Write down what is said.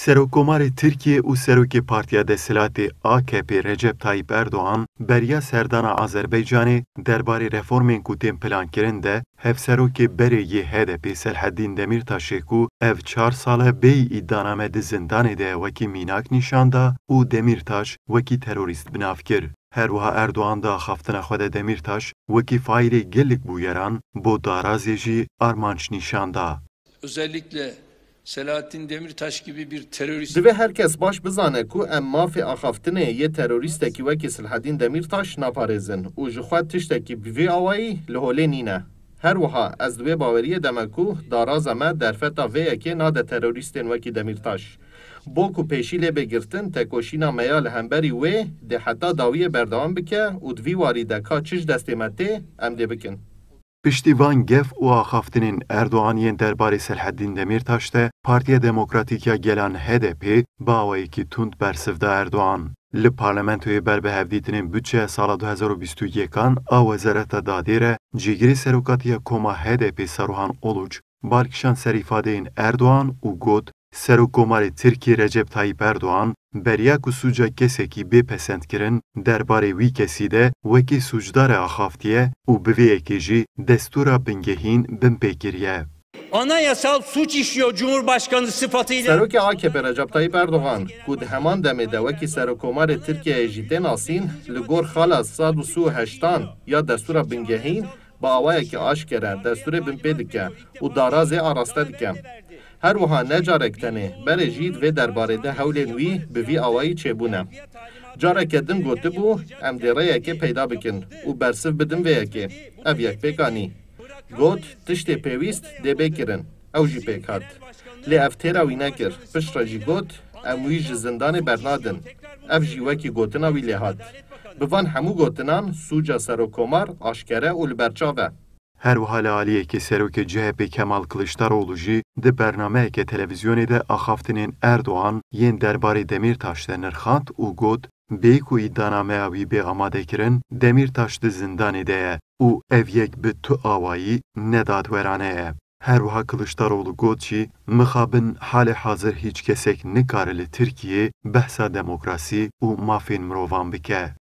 Serokkomarê Tirkiye û Serokê Partiya Desthilatê AKP Recep Tayyip Erdoğan beriya serdana Azerbaycanê derbarê reformên ku tên plankirin de hevserokê berê yê HDP Selheddîn Demirtaşê ku ev 4 sal e bêyî îddianame di zindanê de wekî mînak nîşan da û Demirtaş wekî terorîst binav kir. Herwiha Erdoğan da axaftina xwe de Demirtaş wekî faîlê gelek bûyeran bo darazê jî armanc nîşan da. Özellikle Selahattin Demirtaş gibi bir terörist... Divê herkes baş bizane ku em mafê axaftinê yê terorîstekî wekî Selahattin Demirtaş naparêzin û ji xwe tiştekî bi vê awayî li holê nîne. Her wiha ez di wê baweriyê deme ku daraza me derfeta vê yekê nade terorîstên wekî Demirtaş. Bo ku pêşî lê bêgirtin tekoşîna me ya li hemberî wê dê heta dawiyê berdewam bike û di vî warî de ka çi ji destê me tê em dê bikin. Piştîvan gef û axaftinên Erdoğaniyên derbarê Selheddîn Demirtaş de Partiya Demokratîk ya Gelan HDP bi awayekî tund bersiv da Erdoğan. Li parlamentoyê ber bi hevdîtinên bütçeya sala 2021 a Wezareta Dadê re cîgirê serokatiya Koma HDP Saruhan Oluç balkişan ser îfadeyên Erdoğan û got Serokkomarê Tirkiye Recep Tayyip Erdoğan beriya ku sûca kesekî bêpesendkirin derbarê wî kesî de wekî sûcdarê axaftiye û bi vê yekê jî destûra bingehîn bin pêkiriye. Anayasal suç işliyor Cumhurbaşkanı sıfatıyla. Serokê AKP Recep Tayyip Erdoğan ku di heman demê de wekî Serokkomarê Tirkiyeyê jî tên asîn li gor xala 138 ya destûra bingehîn bi awayekî aşkere destûrê bin pê dike û darazê araste dike. Her wiha necarek tenê berê jî divê derbarê de hewlên wî bi vî awayî çêbûne. Careke din gotibû em dê rêyekê peyda bikin û bersiv bidin vê yekê. Ev yekpêk anî. Got tiştê pêwîst dê bêkirin. Ew jî pêk hat. Lê ev têra wî nekir. Piştre jî got em wî ji zindanê bernadin. Ev jî wekî gotina wî lê hat. Bi van hemû gotinan sûca Serokkomar aşkere û li berçav e. Herwiha li aliyekê serokê CHP Kemal Kılıçdaroğlu jî di bernameyeke televizyonê de axaftinên Erdoğan yên derbarê Demirtaş de nirxand û got bêyî ku îddianameya wî bê amadekirin Demirtaş di zindanê de ye û ev yek bi tu awayî nedadwerane ye. Herwiha Kılıçdaroğlu got jî mixabin halê hazir hîç kesek nikare li Tirkiyê behsa demokrasî û mafên mirovan bike.